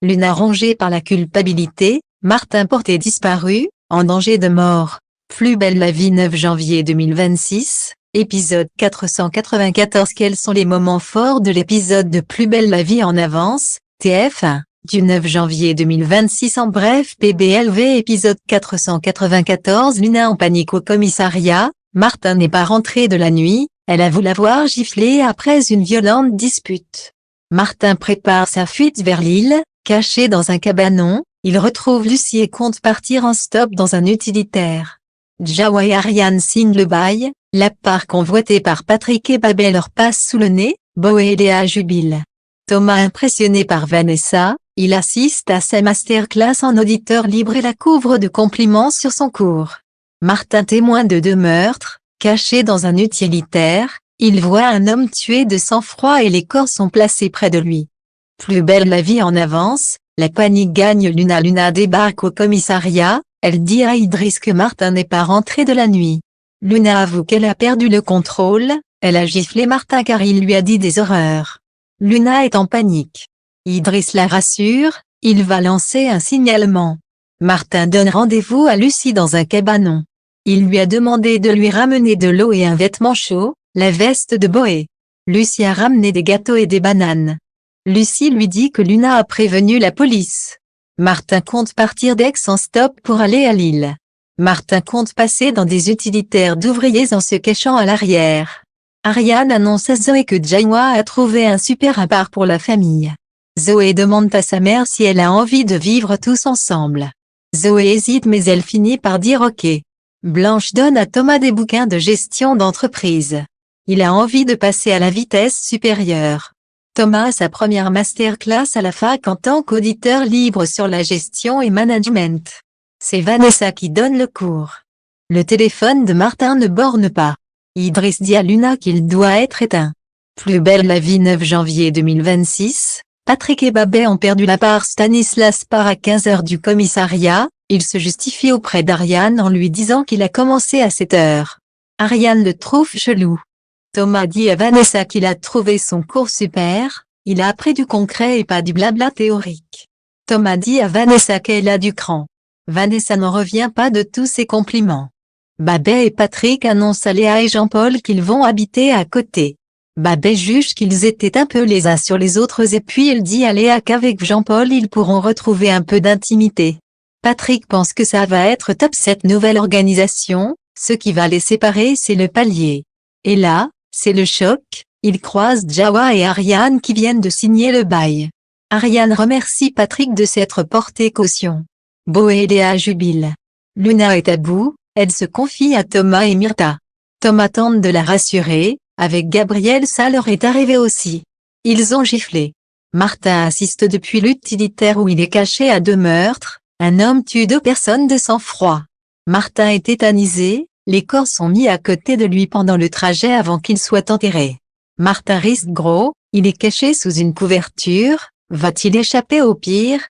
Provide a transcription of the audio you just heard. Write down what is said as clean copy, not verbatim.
Luna rongée par la culpabilité, Martin porté disparu, en danger de mort. Plus belle la vie 9 janvier 2026, épisode 494. Quels sont les moments forts de l'épisode de Plus belle la vie en avance, TF1, du 9 janvier 2026? En bref, PBLV épisode 494. Luna en panique au commissariat, Martin n'est pas rentré de la nuit, elle avoue l'avoir giflé après une violente dispute. Martin prépare sa fuite vers l'île, caché dans un cabanon, il retrouve Lucie et compte partir en stop dans un utilitaire. Jawa et Ariane signent le bail, la part convoitée par Patrick et Babet leur passe sous le nez, Boé et Léa jubilent. Thomas impressionné par Vanessa, il assiste à sa masterclass en auditeur libre et la couvre de compliments sur son cours. Martin témoin de 2 meurtres, caché dans un utilitaire, il voit un homme tué de sang-froid et les corps sont placés près de lui. Plus belle la vie en avance, la panique gagne Luna. Luna débarque au commissariat, elle dit à Idriss que Martin n'est pas rentré de la nuit. Luna avoue qu'elle a perdu le contrôle, elle a giflé Martin car il lui a dit des horreurs. Luna est en panique. Idriss la rassure, il va lancer un signalement. Martin donne rendez-vous à Lucie dans un cabanon. Il lui a demandé de lui ramener de l'eau et un vêtement chaud, la veste de Boé. Lucie a ramené des gâteaux et des bananes. Lucie lui dit que Luna a prévenu la police. Martin compte partir d'Aix en stop pour aller à Lille. Martin compte passer dans des utilitaires d'ouvriers en se cachant à l'arrière. Ariane annonce à Zoé que Jawa a trouvé un super appart pour la famille. Zoé demande à sa mère si elle a envie de vivre tous ensemble. Zoé hésite mais elle finit par dire ok. Blanche donne à Thomas des bouquins de gestion d'entreprise. Il a envie de passer à la vitesse supérieure. Thomas a sa première masterclass à la fac en tant qu'auditeur libre sur la gestion et management. C'est Vanessa qui donne le cours. Le téléphone de Martin ne borne pas. Idriss dit à Luna qu'il doit être éteint. Plus belle la vie 9 janvier 2026, Patrick et Babet ont perdu la part. Stanislas part à 15h du commissariat, il se justifie auprès d'Ariane en lui disant qu'il a commencé à 7h. Ariane le trouve chelou. Thomas dit à Vanessa qu'il a trouvé son cours super, il a appris du concret et pas du blabla théorique. Thomas dit à Vanessa qu'elle a du cran. Vanessa n'en revient pas de tous ses compliments. Babet et Patrick annoncent à Léa et Jean-Paul qu'ils vont habiter à côté. Babet juge qu'ils étaient un peu les uns sur les autres et puis il dit à Léa qu'avec Jean-Paul ils pourront retrouver un peu d'intimité. Patrick pense que ça va être top cette nouvelle organisation, ce qui va les séparer c'est le palier. Et là, c'est le choc, ils croisent Jawa et Ariane qui viennent de signer le bail. Ariane remercie Patrick de s'être porté caution. Boé et Léa jubilent. Luna est à bout, elle se confie à Thomas et Myrtha. Thomas tente de la rassurer, avec Gabriel ça leur est arrivé aussi. Ils ont giflé. Martin assiste depuis l'utilitaire où il est caché à 2 meurtres, un homme tue 2 personnes de sang-froid. Martin est tétanisé, les corps sont mis à côté de lui pendant le trajet avant qu'il soit enterré. Martin risque gros, il est caché sous une couverture, va-t-il échapper au pire?